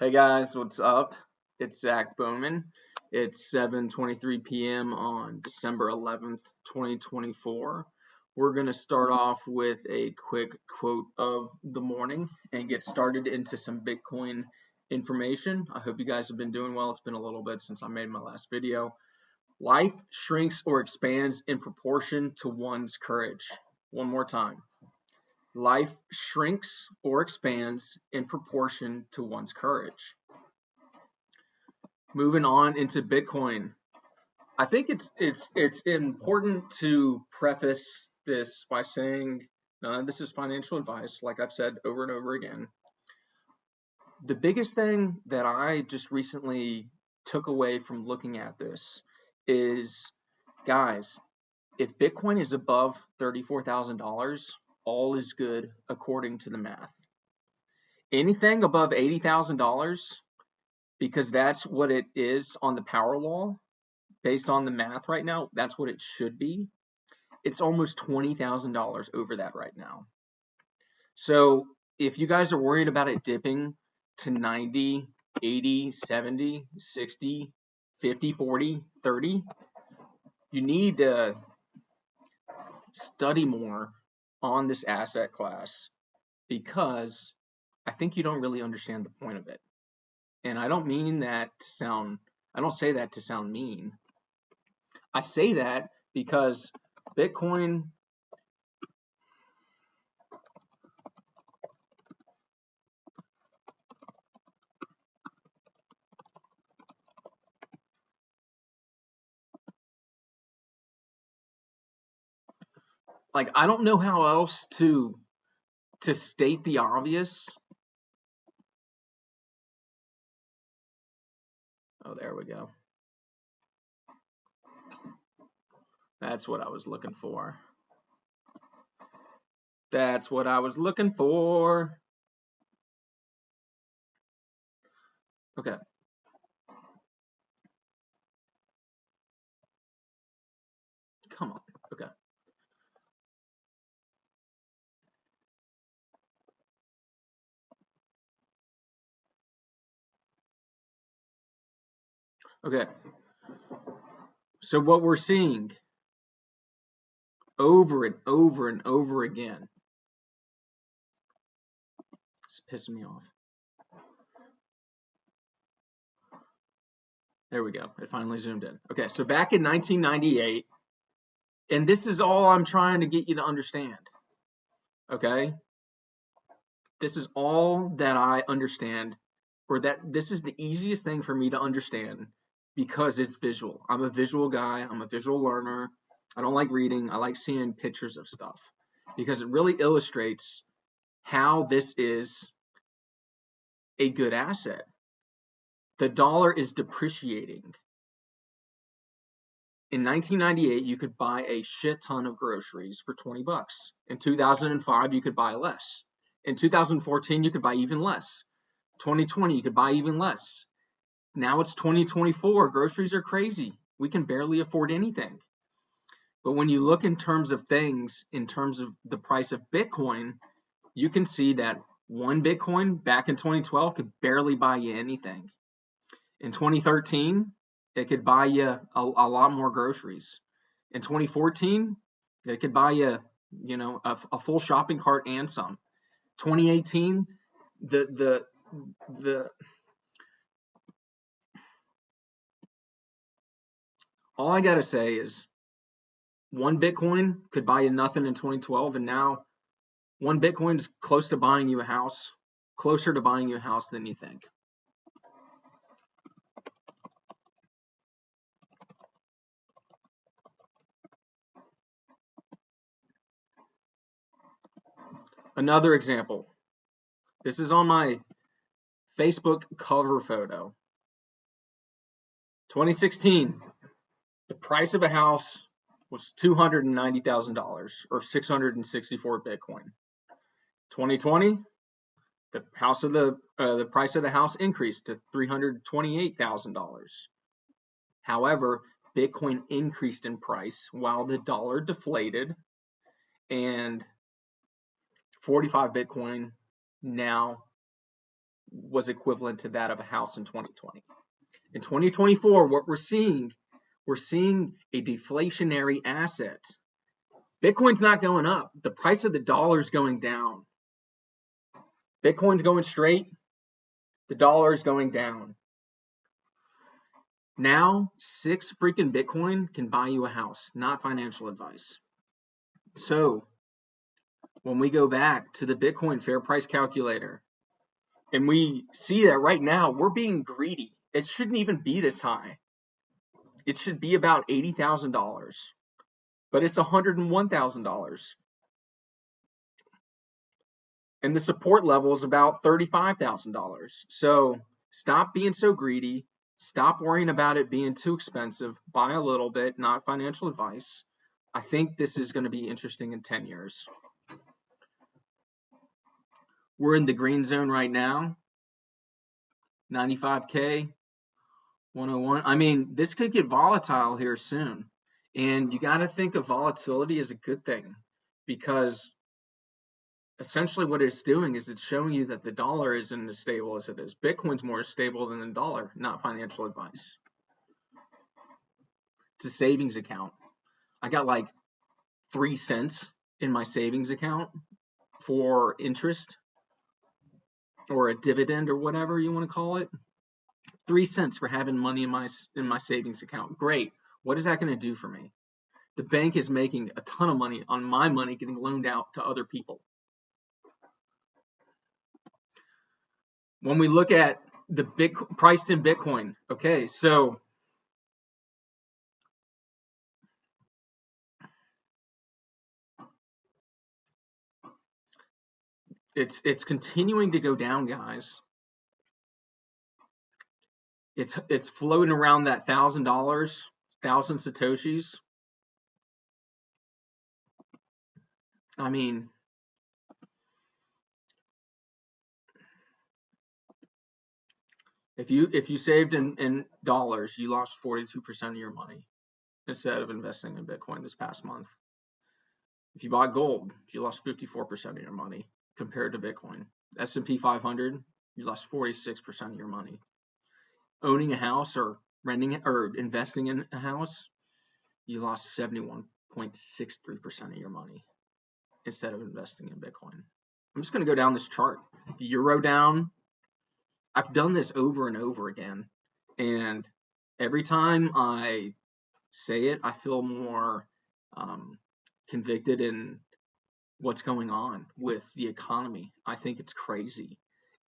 Hey guys, what's up? It's Zach Bowman. It's 7:23 p.m. on December 11th, 2024. We're going to start off with a quick quote of the morning and get started into some Bitcoin information. I hope you guys have been doing well. It's been a little bit since I made my last video. Life shrinks or expands in proportion to one's courage. One more time. Life shrinks or expands in proportion to one's courage. Moving on into Bitcoin, I think it's important to preface this by saying none of this is financial advice, like I've said over and over again. The biggest thing that I just recently took away from looking at this is, guys, if Bitcoin is above $34,000, all is good according to the math. Anything above $80,000, because that's what it is on the power law, based on the math right now, that's what it should be. It's almost $20,000 over that right now. So if you guys are worried about it dipping to 90, 80, 70, 60, 50, 40, 30, you need to study more on this asset class, because I think you don't really understand the point of it. And I don't mean that to sound, I don't say that to sound mean. I say that because Bitcoin, like, I don't know how else to state the obvious. Oh, there we go. That's what I was looking for. That's what I was looking for. Okay. Come on. Okay. Okay. So what we're seeing over and over and over again, it's pissing me off. There we go. It finally zoomed in. Okay, so back in 1998, and this is all I'm trying to get you to understand. Okay? This is all that I understand, or that this is the easiest thing for me to understand because it's visual. I'm a visual guy, I'm a visual learner. I don't like reading, I like seeing pictures of stuff because it really illustrates how this is a good asset. The dollar is depreciating. In 1998, you could buy a shit ton of groceries for 20 bucks. In 2005, you could buy less. In 2014, you could buy even less. 2020, you could buy even less. Now it's 2024. Groceries are crazy. We can barely afford anything. But when you look in terms of things, in terms of the price of Bitcoin, you can see that one Bitcoin back in 2012 could barely buy you anything. In 2013, it could buy you a lot more groceries. In 2014, it could buy you, a full shopping cart and some. 2018, the all I gotta say is one Bitcoin could buy you nothing in 2012, and now one Bitcoin is closer to buying you a house than you think. Another example. This is on my Facebook cover photo. 2016, the price of a house was $290,000 or 664 Bitcoin. 2020, the price of the house increased to $328,000. However, Bitcoin increased in price while the dollar deflated, and 45 Bitcoin now was equivalent to that of a house in 2020. In 2024, what we're seeing a deflationary asset. Bitcoin's not going up. The price of the dollar is going down. Bitcoin's going straight. The dollar is going down. Now, 6 freaking Bitcoin can buy you a house, not financial advice. So, when we go back to the Bitcoin fair price calculator, and we see that right now we're being greedy. It shouldn't even be this high. It should be about $80,000, but it's $101,000. And the support level is about $35,000. So stop being so greedy. Stop worrying about it being too expensive. Buy a little bit, not financial advice. I think this is going to be interesting in 10 years. We're in the green zone right now. 95K, 101. I mean, this could get volatile here soon. And you got to think of volatility as a good thing, because essentially what it's doing is it's showing you that the dollar isn't as stable as it is. Bitcoin's more stable than the dollar, not financial advice. It's a savings account. I got like 3 cents in my savings account for interest, or a dividend, or whatever you want to call it. 3 cents for having money in my savings account. Great. What is that going to do for me? The bank is making a ton of money on my money getting loaned out to other people. When we look at the priced in Bitcoin, okay, so it's continuing to go down, guys. It's floating around that $1,000, 1,000 satoshis. I mean, if you saved in dollars, you lost 42% of your money instead of investing in Bitcoin this past month. If you bought gold, you lost 54% of your money compared to Bitcoin. S&P 500, you lost 46% of your money. Owning a house or renting it or investing in a house, you lost 71.63% of your money instead of investing in Bitcoin. I'm just going to go down this chart. The euro down. I've done this over and over again, and every time I say it, I feel more convicted in what's going on with the economy. I think it's crazy.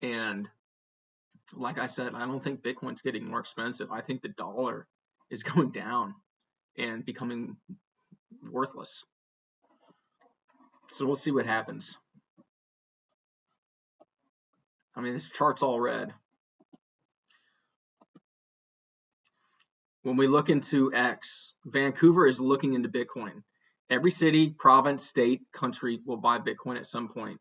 And like I said, I don't think Bitcoin's getting more expensive. I think the dollar is going down and becoming worthless. So we'll see what happens. I mean, this chart's all red. When we look into X, Vancouver is looking into Bitcoin. Every city, province, state, country will buy Bitcoin at some point.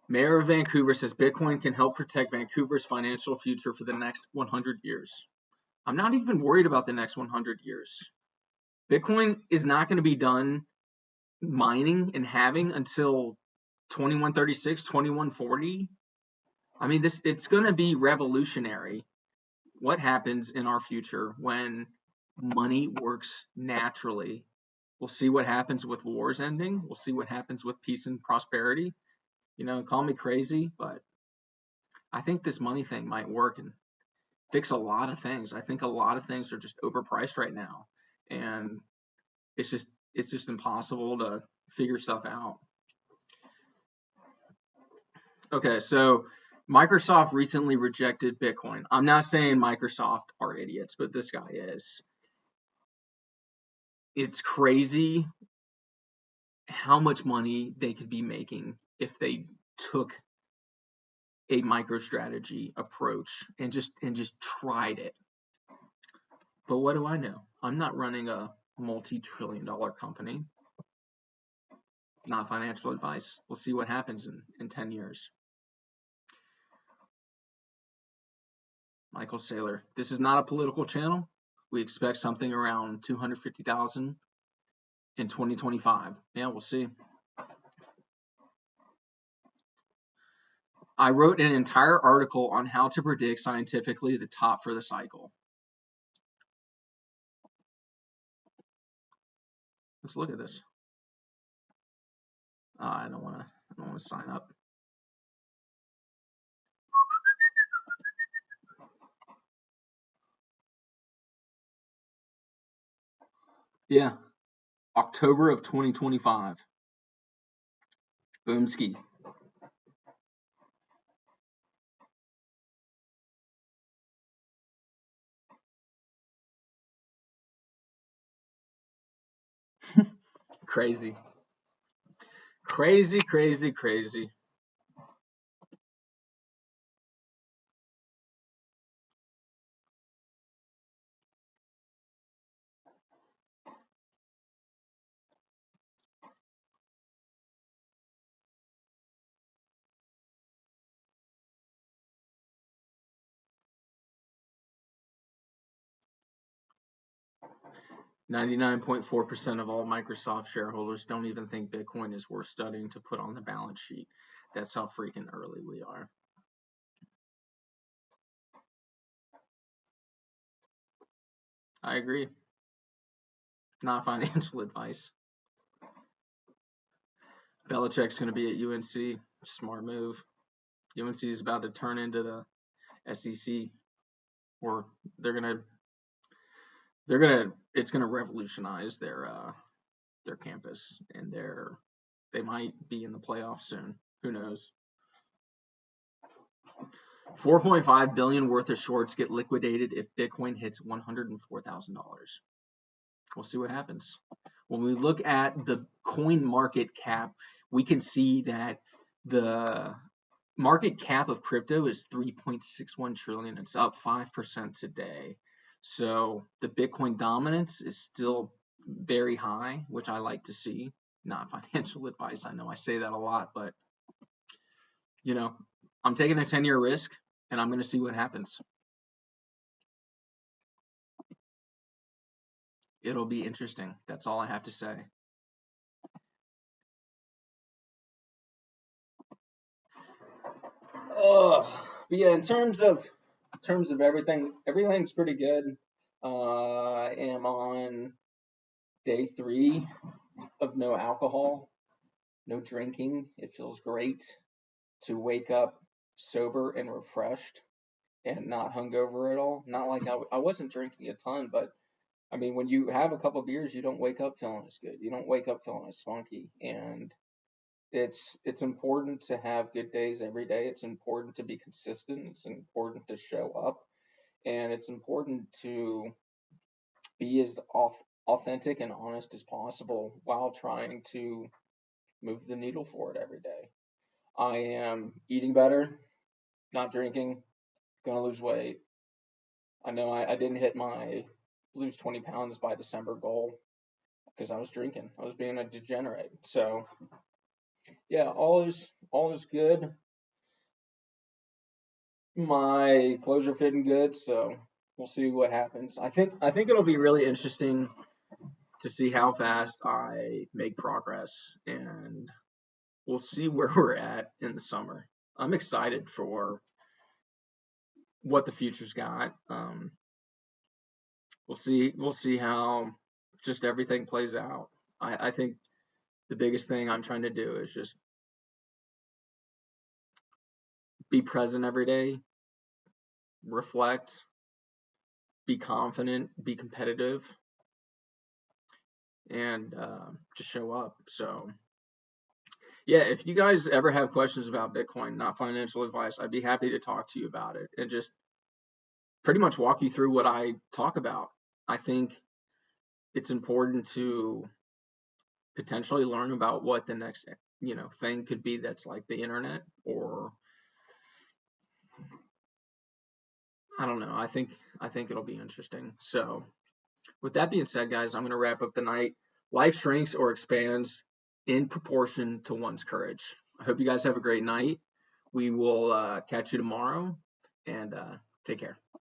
Mayor of Vancouver says Bitcoin can help protect Vancouver's financial future for the next 100 years. I'm not even worried about the next 100 years. Bitcoin is not going to be done mining and halving until 2136, 2140. I mean, it's going to be revolutionary. What happens in our future when money works naturally? We'll see what happens with wars ending. We'll see what happens with peace and prosperity. You know, call me crazy, but I think this money thing might work and fix a lot of things. I think a lot of things are just overpriced right now, and it's just impossible to figure stuff out. Okay, so Microsoft recently rejected Bitcoin. I'm not saying Microsoft are idiots, but this guy is. It's crazy how much money they could be making if they took a MicroStrategy approach and just tried it. But what do I know? I'm not running a multi-trillion-dollar company. Not financial advice. We'll see what happens in 10 years. Michael Saylor. This is not a political channel. We expect something around 250,000 in 2025. Yeah, we'll see. I wrote an entire article on how to predict scientifically the top for the cycle. Let's look at this. I don't want to sign up. Yeah, October of 2025. Boom ski. Crazy. Crazy, crazy, crazy. .4% of all Microsoft shareholders don't even think Bitcoin is worth studying to put on the balance sheet. That's how freaking early we are. I agree. Not financial advice. Belichick's going to be at UNC. Smart move. UNC is about to turn into the SEC, or it's gonna revolutionize their campus, and they might be in the playoffs soon. Who knows? 4.5 billion worth of shorts get liquidated if Bitcoin hits $104,000. We'll see what happens. When we look at the coin market cap, we can see that the market cap of crypto is 3.61 trillion. It's up 5% today. So the Bitcoin dominance is still very high, which I like to see. Not financial advice. I know I say that a lot, but I'm taking a 10-year risk, and I'm going to see what happens. It'll be interesting. That's all I have to say. But yeah, in terms of everything, everything's pretty good. I am on day 3 of no alcohol, no drinking. It feels great to wake up sober and refreshed and not hungover at all. Not like I wasn't drinking a ton, but I mean, when you have a couple beers, you don't wake up feeling as good. You don't wake up feeling as spunky. And it's important to have good days every day. It's important to be consistent. It's important to show up, and it's important to be as authentic and honest as possible while trying to move the needle forward every day. I am eating better, not drinking, gonna lose weight. I know I didn't hit my lose 20 pounds by December goal because I was drinking. I was being a degenerate. So yeah, all is good. My clothes are fitting good, so we'll see what happens. I think it'll be really interesting to see how fast I make progress, and we'll see where we're at in the summer. I'm excited for what the future's got. We'll see how just everything plays out. I think the biggest thing I'm trying to do is just be present every day, reflect, be confident, be competitive, and just show up. So yeah, if you guys ever have questions about Bitcoin, not financial advice, I'd be happy to talk to you about it and just pretty much walk you through what I talk about. I think it's important to potentially learn about what the next thing could be that's like the internet, or I don't know. I think it'll be interesting. So with that being said, guys, I'm going to wrap up the night. Life shrinks or expands in proportion to one's courage. I hope you guys have a great night. We will catch you tomorrow, and take care.